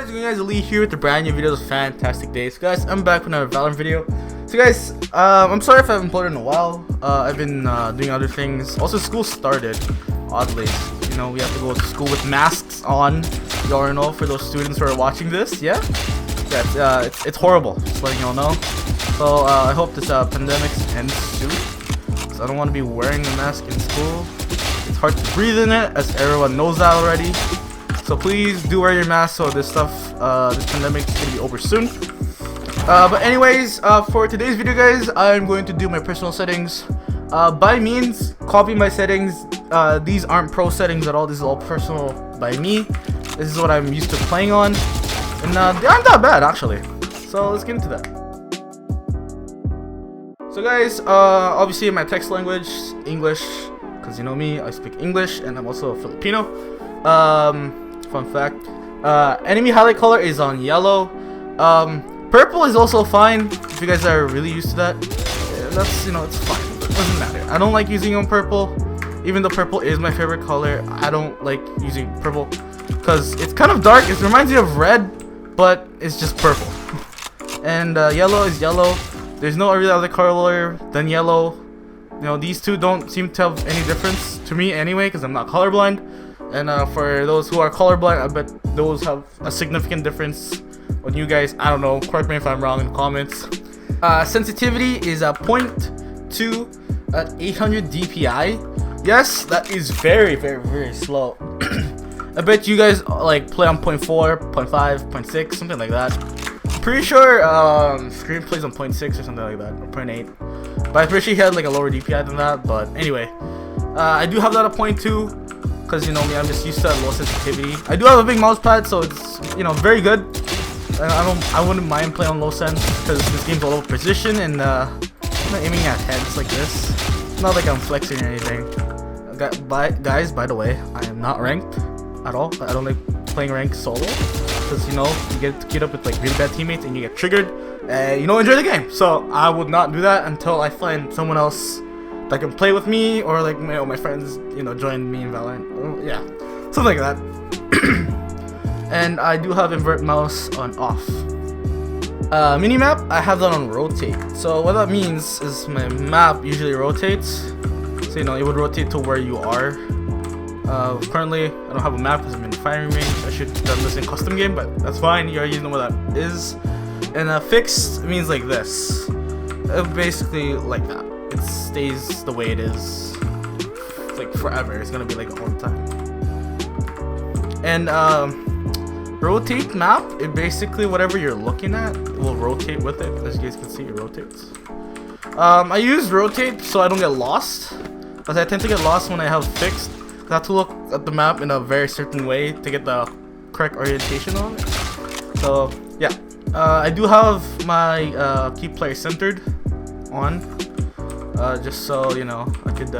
What's going on, guys? Lee here with the brand new video. It's a fantastic day. So guys, I'm back with another Valorant video. So guys, I'm sorry if I haven't uploaded in a while. I've been doing other things. Also, school started, oddly. You know, we have to go to school with masks on. You already know, for those students who are watching this, yeah? It's horrible, just letting y'all know. So I hope this pandemic ends soon, because I don't want to be wearing a mask in school. It's hard to breathe in it, as everyone knows that already. So please do wear your mask so this pandemic is going to be over soon. But anyways, for today's video, guys, I'm going to do my personal settings. By means, copy my settings. These aren't pro settings at all. This is all personal by me. This is what I'm used to playing on. And they aren't that bad, actually. So let's get into that. So guys, obviously my text language, English. Because you know me, I speak English, and I'm also a Filipino. Fun fact, enemy highlight color is on yellow. Purple is also fine if you guys are really used to that. That's, you know, it's fine. It doesn't matter. I don't like using on purple, even though purple is my favorite color. I don't like using purple because it's kind of dark. It reminds me of red, but it's just purple. And yellow is yellow. There's no really other color than yellow. You know, these two don't seem to have any difference to me anyway, because I'm not colorblind. And for those who are colorblind, I bet those have a significant difference on you guys. I don't know. Correct me if I'm wrong in the comments. Sensitivity is a 0.2 at 800 DPI. Yes, that is very, very, very slow. I bet you guys like play on 0.4, 0.5, 0.6, something like that. Pretty sure Screen plays on 0.6 or something like that, or 0.8. But I'm pretty sure he had like a lower DPI than that. But anyway, I do have that at 0.2. Because, you know me, I'm just used to low sensitivity. I do have a big mouse pad, so it's, you know, very good. And I wouldn't mind playing on low sense, because this game's all over precision, and I'm not aiming at heads like this. It's not like I'm flexing or anything. Guys, by the way, I am not ranked at all. I don't like playing ranked solo, because, you know, you get up with like really bad teammates and you get triggered, and you don't enjoy the game. So I would not do that until I find someone else that can play with me, or like, you know, my friends, you know, join me in Valorant. Yeah, something like that. And I do have invert mouse on off. Minimap, I have that on rotate. So what that means is my map usually rotates. So, you know, it would rotate to where you are. Currently, I don't have a map because I'm in the firing range. I should have done this in custom game, but that's fine. You already know what that is. And fixed means like this. Basically like that. It stays the way it is, like forever. It's gonna be like all the time. And rotate map, it basically whatever you're looking at, it will rotate with it. As you guys can see, it rotates. I use rotate so I don't get lost, because I tend to get lost when I have fixed. I have to look at the map in a very certain way to get the correct orientation on it. So yeah, I do have my keep player centered on. Just so, you know, I could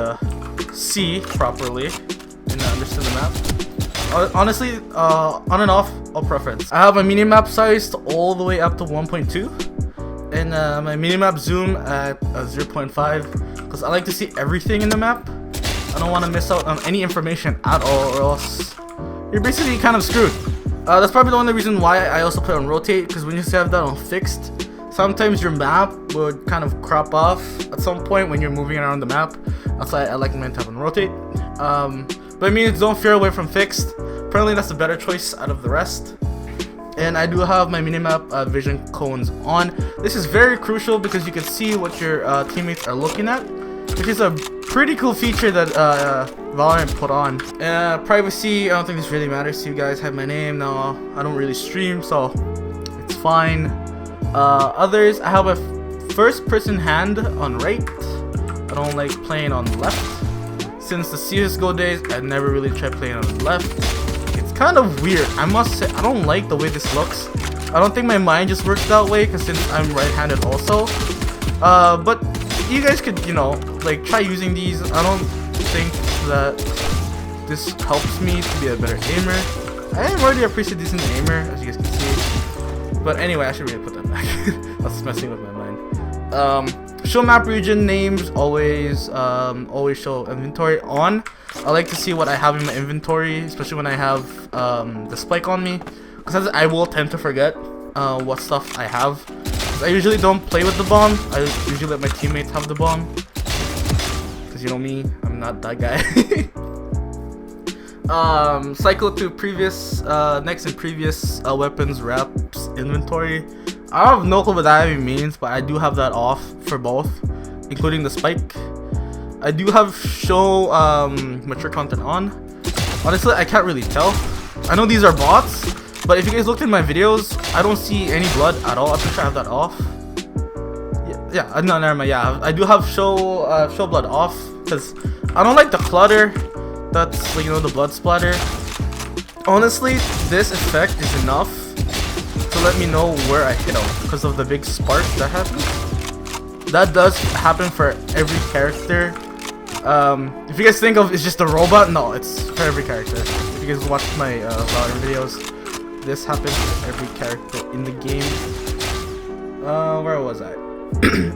see properly and understand the map. Honestly, on and off, all preference. I have my minimap sized all the way up to 1.2, and my minimap zoom at 0.5, because I like to see everything in the map. I don't want to miss out on any information at all, or else you're basically kind of screwed. That's probably the only reason why I also play on rotate, because when you have that on fixed, sometimes your map would kind of crop off at some point when you're moving around the map. That's why I like mine to have on rotate. But it means don't veer away from fixed. Apparently that's the better choice out of the rest. And I do have my minimap vision cones on. This is very crucial because you can see what your teammates are looking at, which is a pretty cool feature that Valorant put on. Privacy, I don't think this really matters to you guys. Have my name now. I don't really stream, so it's fine. Others, I have a first person hand on right. I don't like playing on left. Since the CSGO days, I never really tried playing on left. It's kind of weird, I must say. I don't like the way this looks. I don't think my mind just works that way, because since I'm right-handed also. But you guys could, you know, like try using these. I don't think that this helps me to be a better aimer. I am already a pretty decent aimer, as you guys can see. But anyway, I should really put that back. That's messing with my mind. Show map region names, always show inventory on. I like to see what I have in my inventory, especially when I have the spike on me. because I will tend to forget what stuff I have. I usually don't play with the bomb. I usually let my teammates have the bomb, because you know me, I'm not that guy. Cycle to previous next and previous weapons reps inventory. I have no clue what that even means, but I do have that off for both, including the spike. I do have show mature content on. Honestly, I can't really tell. I know these are bots, but if you guys looked in my videos, I don't see any blood at all. I'm pretty sure I have that off. Yeah, no, never mind. Yeah, I do have show blood off because I don't like the clutter. That's like, you know, the blood splatter. Honestly, this effect is enough to let me know where I hit him because of the big spark that happens. That does happen for every character. If you guys think of it's just a robot, no, it's for every character. If you guys watch my Valorant videos, this happens for every character in the game. Where was I?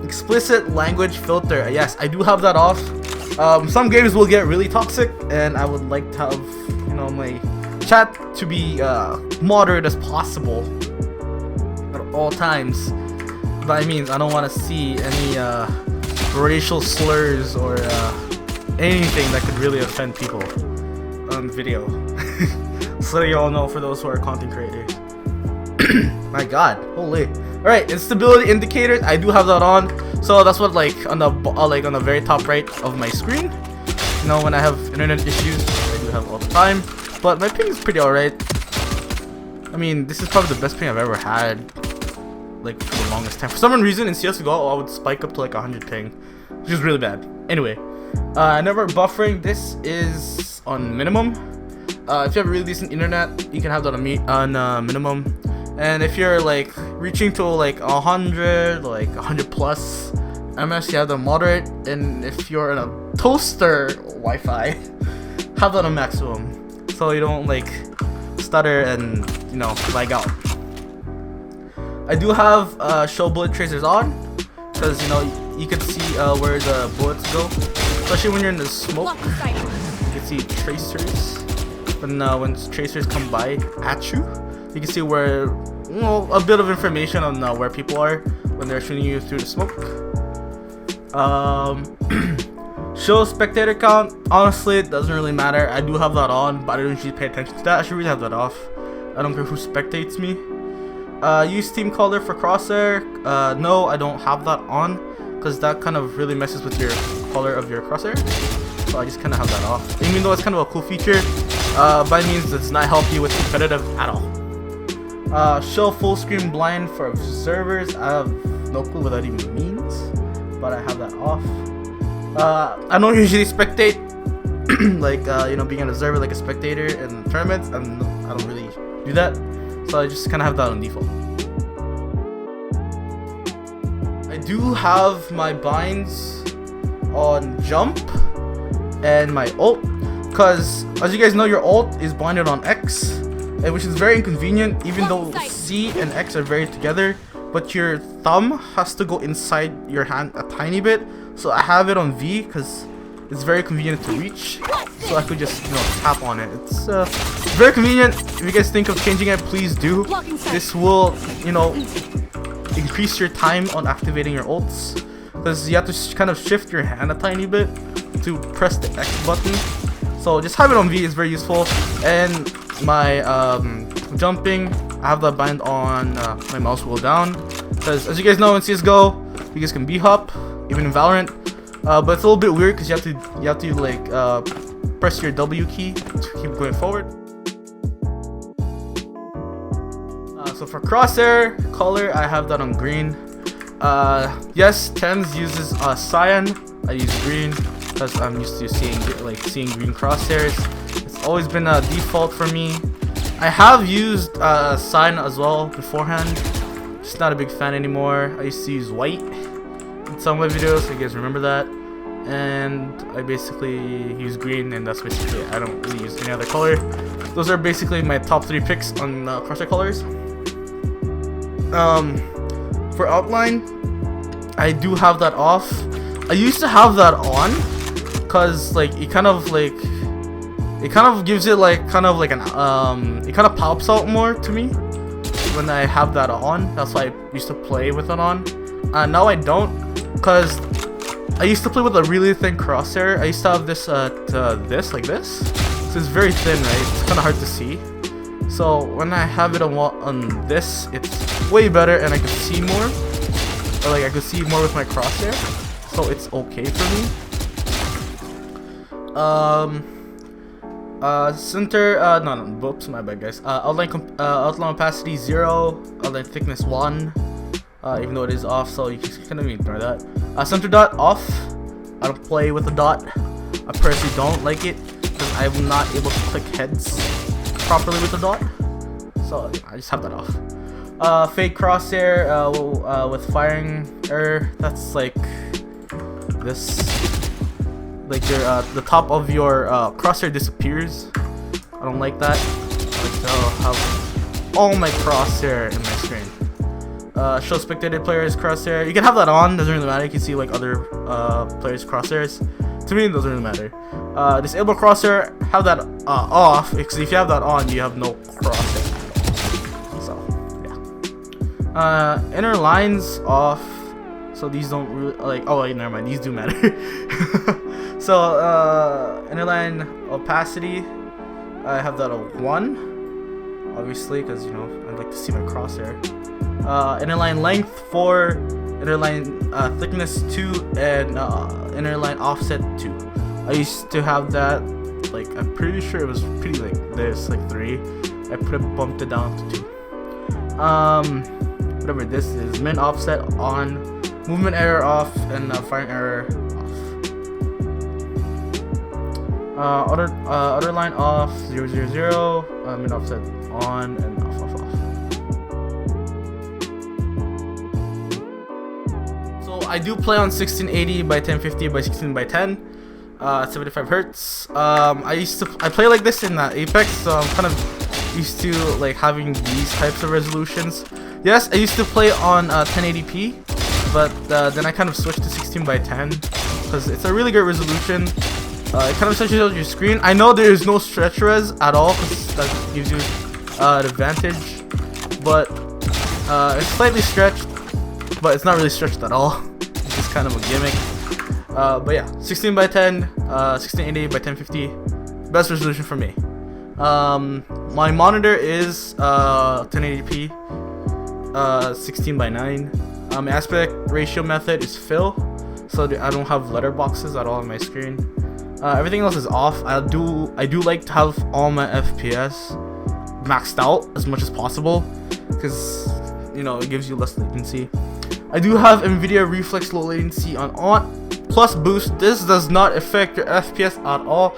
Explicit language filter. Yes, I do have that off. Some games will get really toxic, and I would like to have, you know, my chat to be moderate as possible at all times. That means I don't want to see any racial slurs or anything that could really offend people on video. So you all know, for those who are content creators. My God, holy! All right, instability indicators. I do have that on, so that's what like on the very top right of my screen. You know, when I have internet issues, I do have all the time. But my ping is pretty alright. I mean, this is probably the best ping I've ever had, like for the longest time. For some reason in CS:GO, I would spike up to like 100 ping, which is really bad. Anyway, never buffering. This is on minimum. If you have really decent internet, you can have that on minimum. And if you're like reaching to like 100, like 100 plus ms, you have the moderate. And if you're in a toaster Wi-Fi, have that on maximum, so you don't like stutter and, you know, lag out. I do have show bullet tracers on, because, you know, you can see where the bullets go, especially when you're in the smoke. You can see tracers. When tracers come by at you, you can see where, you know, a bit of information on where people are when they're shooting you through the smoke. Show spectator count. Honestly, it doesn't really matter. I do have that on, but I don't usually pay attention to that. I should really have that off. I don't care who spectates me. Use team color for crosshair. No, I don't have that on, because that kind of really messes with your color of your crosshair. So I just kind of have that off. Even though it's kind of a cool feature, by means does not help you with competitive at all. Show full screen blind for observers. I have no clue what that even means, but I have that off. I don't usually spectate, like you know, being an observer like a spectator in tournaments. I don't really do that, so I just kind of have that on default. I do have my binds on jump and my ult, because as you guys know, your ult is binded on X, which is very inconvenient, even though C and X are very together, but your thumb has to go inside your hand a tiny bit. So I have it on V because it's very convenient to reach, so I could just, you know, tap on it. It's very convenient. If you guys think of changing it, please do. This will, you know, increase your time on activating your ults, because you have to kind of shift your hand a tiny bit to press the X button. So just have it on V is very useful. And my jumping, I have that bind on my mouse wheel down, because as you guys know, in CS:GO you guys can B-hop, even in Valorant, but it's a little bit weird because you have to like press your W key to keep going forward. So for crosshair color, I have that on green. Yes, Tens uses cyan. I use green because I'm used to seeing green crosshairs. It's always been a default for me. I have used cyan as well beforehand. Just not a big fan anymore. I used to use white in some of my videos, so you guys remember that. And I basically use green, and that's basically it. I don't really use any other color. Those are basically my top 3 picks on crosshair colors. For outline, I do have that off. I used to have that on because like it kind of like it kind of gives it like kind of like an it kind of pops out more to me when I have that on. That's why I used to play with it on. Now I don't, because I used to play with a really thin crosshair. I used to have this this like this, so it's very thin, right? It's kind of hard to see. So when I have it on this, it's way better, and I can see more, or like I could see more with my crosshair, so it's okay for me. Center, no, whoops, my bad, guys. Outline opacity 0, outline thickness 1, even though it is off, so you can kind of ignore that. Center dot off. I don't play with the dot. I personally don't like it because I'm not able to click heads properly with the dot, so I just have that off. Fade crosshair with firing error. That's like this. Like your the top of your crosshair disappears. I don't like that. Like to have all my crosshair in my screen. Show spectated players crosshair. You can have that on. Doesn't really matter. You can see like other players crosshairs. To me, it doesn't really matter. Disable crosshair. Have that off, because if you have that on, you have no crosshair. So yeah. Inner lines off. So these don't really like. Oh wait, never mind. These do matter. So inner line opacity, I have that at 1, obviously, because you know I'd like to see my crosshair. Inner line length 4, inner line thickness 2, and inner line offset 2. I used to have that, like, I'm pretty sure it was pretty like this, like 3. I bumped it down to 2. Whatever this is, min offset on, movement error off, and firing error off. Other line off, 0, 0, 0, min offset on, and off, off, off. So I do play on 1680 by 1050 by 16 by 10, 75 hertz. I play like this in Apex, so I'm kind of used to like having these types of resolutions. Yes, I used to play on 1080p, but then I kind of switched to 16 by 10 because it's a really good resolution. It kind of stretches out your screen. I know there is no stretch res at all because that gives you an advantage, but it's slightly stretched, but it's not really stretched at all. It's just kind of a gimmick. But yeah, 16 by 10, 1680 by 1050, best resolution for me. My monitor is 1080p, 16 by 9. My aspect ratio method is fill, so I don't have letterboxes at all on my screen. Everything else is off. I do like to have all my FPS maxed out as much as possible, because you know it gives you less latency. I do have NVIDIA Reflex low latency on plus boost. This does not affect your FPS at all.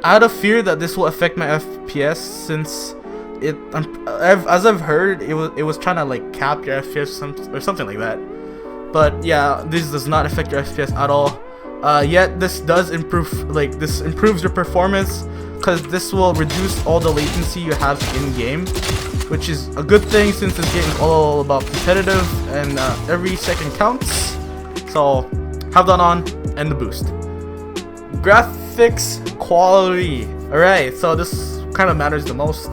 I had a fear that this will affect my FPS since as I've heard, it was trying to like cap your FPS or something like that. But yeah, this does not affect your FPS at all. Yet this does improve, like this improves your performance, because this will reduce all the latency you have in game, which is a good thing since this game is all about competitive and every second counts. So have that on, and the boost. Graphics quality. Alright, so this kind of matters the most.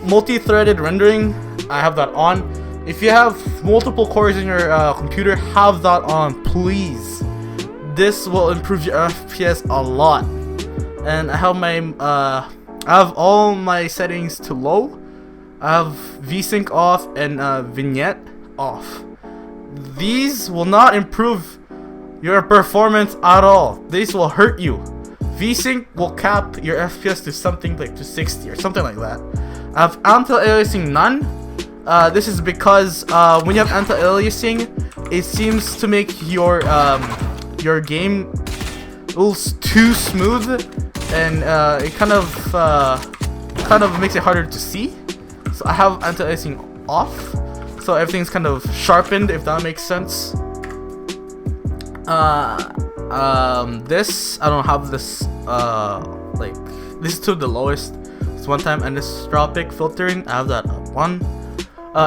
Multi-threaded rendering, I have that on. If you have multiple cores in your computer, have that on, please. This will improve your FPS a lot. And I have all my settings to low. I have VSync off and vignette off. These will not improve your performance at all. These will hurt you. VSync will cap your FPS to something like to 60 or something like that. I have anti-aliasing none. This is because when you have anti-aliasing, it seems to make your game too smooth, and it kind of makes it harder to see. So I have anti-aliasing off, so everything's kind of sharpened, if that makes sense. This I don't have this like this is to the lowest. It's one time anisotropic filtering. I have that at 1.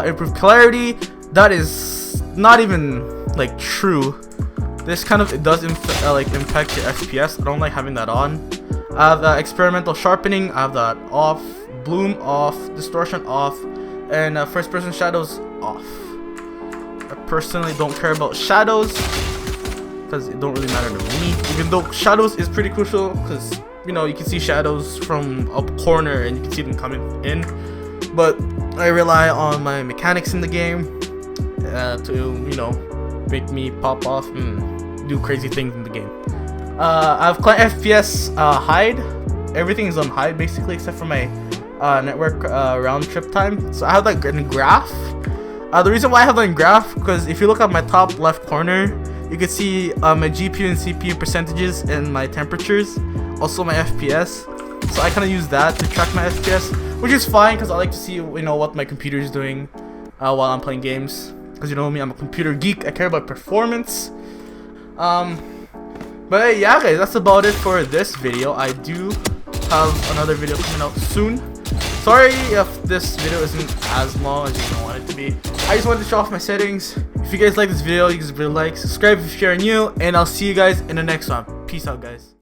Improved clarity. That is not even like true. This kind of, it does impact your FPS. I don't like having that on. I have experimental sharpening. I have that off, bloom off, distortion off, and first person shadows off. I personally don't care about shadows because it don't really matter to me, even though shadows is pretty crucial because you know you can see shadows from a corner and you can see them coming in, but I rely on my mechanics in the game to, you know, make me pop off and do crazy things in the game. I have client FPS hide. Everything is on hide basically except for my network round trip time. So I have that in graph. The reason why I have that in graph because if you look at my top left corner, you can see my GPU and CPU percentages and my temperatures, also my FPS. So I kind of use that to track my FPS, which is fine because I like to see, you know, what my computer is doing while I'm playing games. Because you know me, I'm a computer geek. I care about performance. But yeah, guys, that's about it for this video. I do have another video coming out soon. Sorry if this video isn't as long as you want it to be. I just wanted to show off my settings. If you guys like this video, you can give it a like, subscribe if you're new, and I'll see you guys in the next one. Peace out, guys.